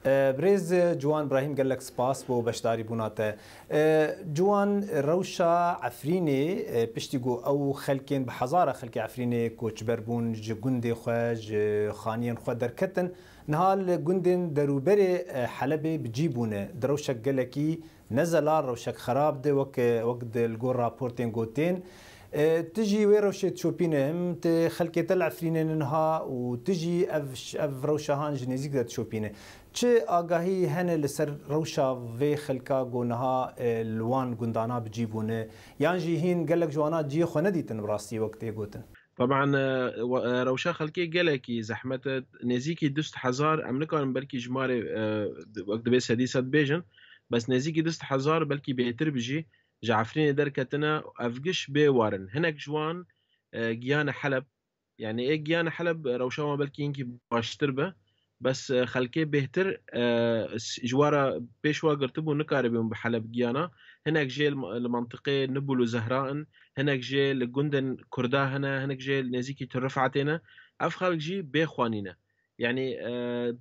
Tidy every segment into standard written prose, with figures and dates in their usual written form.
بريز جوان ابراهيم قال لك سباس بو بشداري بوناته جوان روشا عفريني بشتيجو او خلكين بحزاره خلكي عفريني كوتش بربون جندي خواج خانيين خو دركتن نهال جندن دروبري حلبي بجيبونه دروشا قال لك نزل روشك خراب ده وقت الجول رابورتين جوتين تجي ويروشة تشوبينه خلكي تلعب فرينينها وتجي اف روشهان جنيزيك ذات تشوبينه چه آگاهی هنه لسر روشا و خلکا گونها الوان گندانا بجيبونه يعني جي هين قال لك جوانا جي خو نديتن براسي وقت يقوتن طبعا روشا خلكي قالكي زحمة نزيكي دست حزار ام نكون بلكي جماري وقت بس حديثات بيجن بس نزيكي دست حزار بلكي بيتر بجي جعفرين دركتنا افقش بوارن هناك جوان جيانا حلب يعني ايه جيانا حلب روشا ما بلكي ينكي باشتربه بس خلكي بهتر جوارا بيشوا قرتبو نكاربهم بحلب جيانا هناك جي المنطقة نبلو زهراء هناك جي لجندن كردا هناك جي نزيكي ترفعتنا اف خلق جي بيخوانينا يعني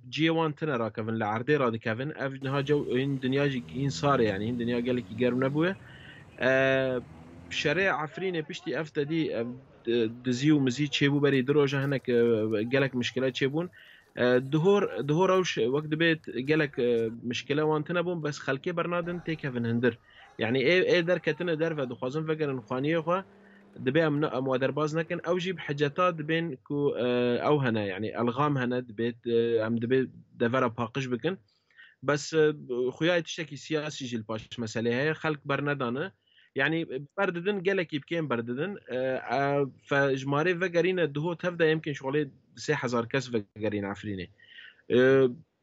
جي وان تنا راكفن لعردي رادي كافن اف نها جو هن دنيا جي صار يعني هن دنيا قالك يقرب نبوه شريع عفرينه بشتي افتا دي دزيو مزيد شيبو بري دروجه هناك قالك مشكلات شيبون دهور اوش وقت بيت قالك مشكله وانتنا بون بس خلكي برنادن تيكفن هندر يعني ايه در كتنا در فدخوازن فكر نخوانيه خو دبي ام ودرباز نكن او جيب حاجات بين كو او هنا يعني الغام هنا دبيت ام دبي دفر باقش بكن بس خويا تشتكي سياسي جيل باش مساله هي خلق برندانه يعني برددن قالك يبكين برددن فجماري فقرين الدهو تبدا يمكن شغلي 3000 كاس فقرين عفريني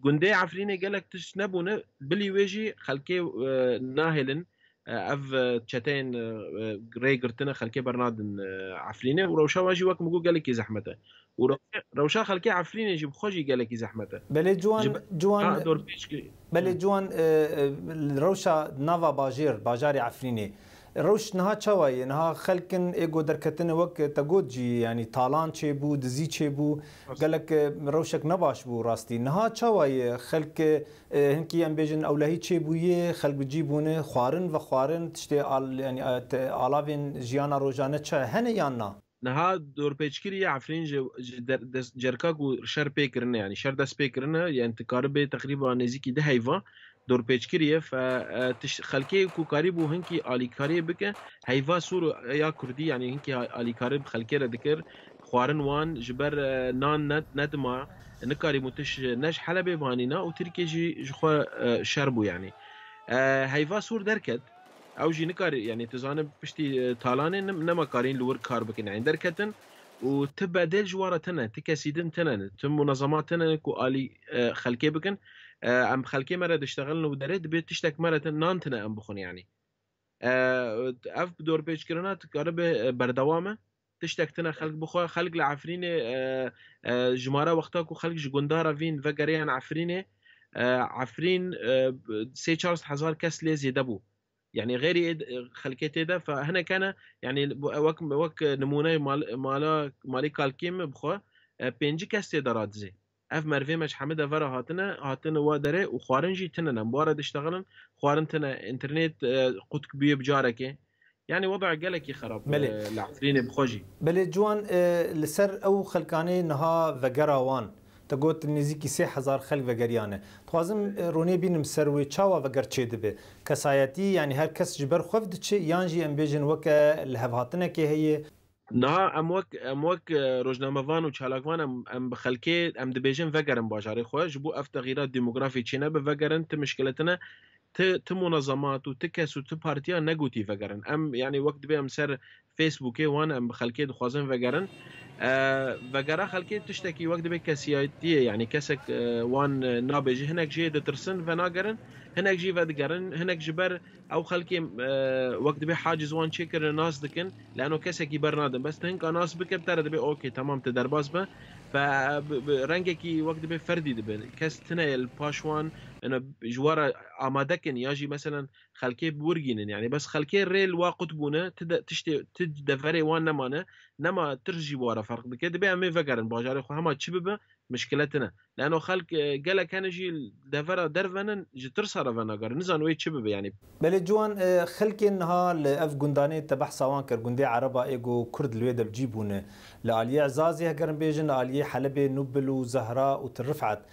قندي عفريني قالك تشنبونه بلي ويجي خلكي ناهلن اف تشاتين ري قرتنا خلكي برنادن عفريني وروشا واجي وقت مقول قالك زحمته وروشا خلكي عفريني يجيب خوجي قالك زحمته بلي جوان بلي جوان روشا نافا باجاري عفريني روش نها چوای نها خلکن ایگو درکتن وقت تگود جی يعني طالان چه بو دزی چه بو قالك روشك نباش بو راستي نها چوای خلک هنکی ام بیجن اولهی چه بویه خلق بجيبونه خوارن و خوارن تشتي يعني علاوین جیانا روزانه چه هنه یانا نها دور پیچکری عفرین جرکاگو شر پیکرنه يعني شر دست پیکرنه يعني تقارب تقریبا نزدیکی ده هیوا دور پیچکریه فتش خلکی کو قریبو هنکی آلیکاری بکه هیوا سور یا کردی يعني هنکی آلیکاری بخلکی را دکر خوارن وان جبر نان ندما نکاری متش نش حلبه بانینا و ترکی جی جخوا شربو يعني هیوا سور درکت او جي نكار يعني تزانب بشتي طالاني نما كارين لور كار بكن يعني دركتن وتبادل جوارة تنا تكاسيدن تنا تم منظمات تنا كو آلي خلكي بكن ام خلكي مرة تشتغلن ودريد بيت تشتك مرة نان تنا ام بخون يعني اف بدور بيج كرنات قرب بردوامه تشتك تنا خلق بخو خلق العفريني جمارة وقتاكو خلق جندارة فين فقريان عفريني عفرين سي تشارلز حزار كاس ليزي دبو يعني غير خلكيتي ده فهنا كان يعني وك نمونه مالي كالكيم بخو بينجي كاستي درات زي اف مرفي مش حمد فرا هاتنا وادره وخوارنجي تنا مبارد اشتغلن خوارن تنا انترنت قد كبير بجارك يعني وضع قالك خراب العفرين بخوجي بل جوان لسر او خلكاني نها وقراوان تقول نزيكي 3000 خلق وقريانه توازم روني بينم سروي تشاوا وقر تشي دبي كسايتي يعني هر كس جبر خفد تشي يانجي ام بيجن وك الهبهاتنا كي هي نا اموك روجنامه‌وان و چالاکوان ام بخلكي ام دبيجن وقرن باجاري خو جبو اف تغييرات ديموغرافي تشينا بوقرن تمشكلتنا منظمات وتكس وتبارتيا نيجوتي وقرن ام يعني وقت بي ام سر فيسبوك وانا ام بخلكي دخوازن وقرن وقرا خلكي تشتكي وقت بي كسياتي يعني كسك وان نابجي هناك جي دترسن وناقرن هناك جي ودقرن هناك جبر او خلكي وقت بي حاجز وان شكر ناس دكن لانه كسك يبرنادن بس هنك ناس بك بترد بي اوكي تمام تدرباز به فرنجكي وقت بي فردي دبل كستنا الباشوان انا جوارا امادكن ياجي مثلا خلكي بورجين يعني بس خلكي الريل واقط بونه تشتي تدفري وان نما ترجي ورا فرق بك دبي امي فقرن باجاري خو هما تشببه مشكلتنا لانه خلق قالك انا جي دفرا درفنا جي ترسر فانا قر نزان وي تشبب يعني بله جوان خلق انها اف گندانه تبع سوان كر گندي عربا ايغو كرد الويد بجيبونه لاليه عزازي هكرن بيجن لاليه حلب نوبل وزهراء وترفعت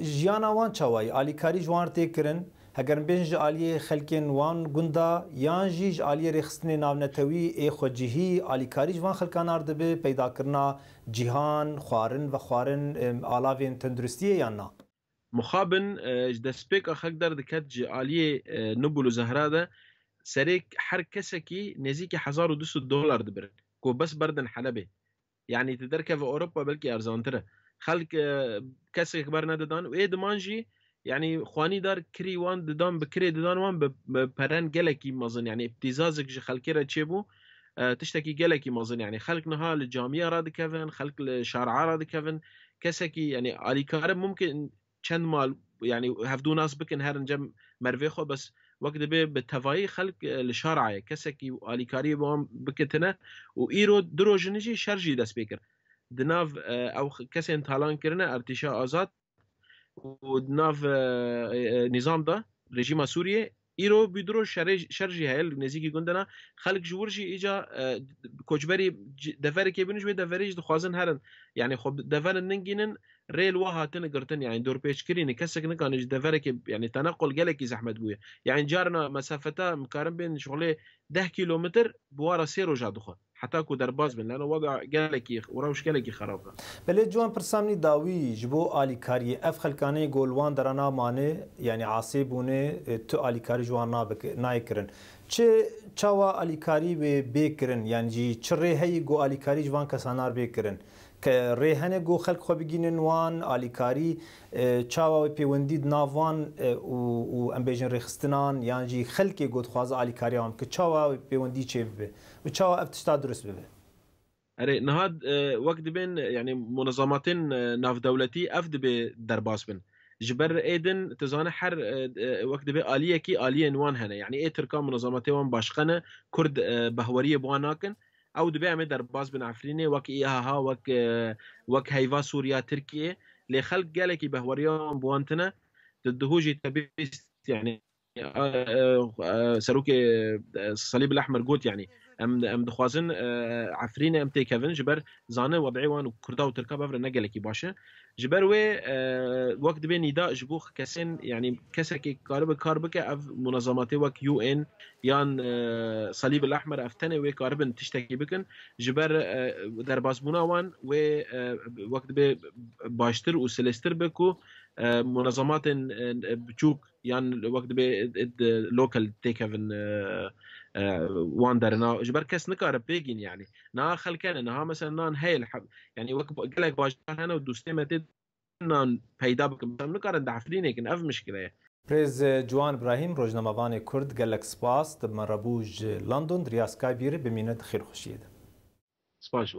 جيانا وان چاوي الي كاري جوان تكرن هگرن بینج آلیه خلکن وان گندا یان جیج آلیه رخصتنی ناونتوی ای خوجهی آلی کاریج وان خلکان آرده به پیدا کرنا جهان خوارن و خوارن آلاوین تندرستیه یا نه مخابن دسپیک اخک در دکت ج آلیه نوبل و زهرا ده سریک هر کسکی نزدیک $1200 دبرن کو بس بردن حلبه يعني تدركه في اوروبا بلكي ارزانتره خلق كسر كبار ندان و دمانجي يعني خواني دار كري وان ددان بكري ددان وان ببران جلكي مازن يعني ابتزازك جي خلقيرا تشيبو تشتكي جلكي مازن يعني خلق نها للجامعة راد كيفن خلق الشارع راد كيفن كسكي يعني علي كارب ممكن چند مال يعني هفدو ناس بكن هرن جم مرفيخو بس وقت به بالتفاي خلق الشارع كسكي علي كاري بام بكتنا وايرو دروجنجي شرجي داس بيكر دناف او كسين تالان كرنا ارتشاء آزاد ودناف نظام ده رژیم سوریه ایرو بیدرو شرجی هل نزیکی گندنا خلق جورجی ایجا کوچبری دفری که بینش به دفریج دخوازن هرن يعني خب دفرن ننجينن ريل وهاتن قرتن يعني دور بيش كرين كسك نكان دفرك يعني تنقل جالك زحمت بويا يعني جارنا مسافته مقارن بين شغله 10 كيلومتر بوارا سيرو جادخه حتى كو درباز بن لانه وضع جالكي وراوش جالكي خراب بله جوان برسامني داوي جبو الي كاري اف خلكاني جولوان درنا ماني يعني عاصبونه تو الي كاري جوانا بك نايكرن چاوا الي كاري بكرن يعني جي چري هي جو الي كاري جوان كسانار بكرن كريهنه جو خلق خو بگینن وان الي كاري چاوا پیوندید ناوان و امبيجن رخستنان يعني جي خلق گود خواز الي كاري ام ك چاوا پیوندی چه به و چاوا افتشتا درست به اري نهاد وقت بين يعني منظماتين ناف دولتي افد بدرباس بن جبر ايدن تزانه حر وقت به اليه كي اليه نوان هنا يعني اي تركا منظماتي وان باشقنه كرد بهوريه بواناكن او دبي مدر باز بن عفريني وك ايها وك هيفا سوريا تركيا لخلق قالك بهوريان بوانتنا تدهوجي تبيست يعني سروك الصليب الاحمر قلت يعني ام دخوازن عفرينه ام تي كيفن جبر زانه وضعي وان كردا وتركا بفر نقلكي باشا جبر وي وقت بين نداء جبوخ كسن يعني كسكي كاربك اف منظماتي وك يو ان يان صليب الاحمر افتنه وي كاربن تشتكي بكن جبر دربازبونا وان و وقت به باشتر وسلستر بكو منظمات بتشوك يعني وقت به لوكال تيكافن واندر جبر كاس نكار بيجين يعني نا خلكان انها مثلا نان هي يعني وقت قالك باش انا ودوستيمه نان پیدا بكم نكار دعفلين هيك اف مشكله بريز جوان ابراهيم روزنامه‌وان كرد قالك سپاس دمربوج لندن دريا سكاي بيري بمينه خير خوشيده سپاس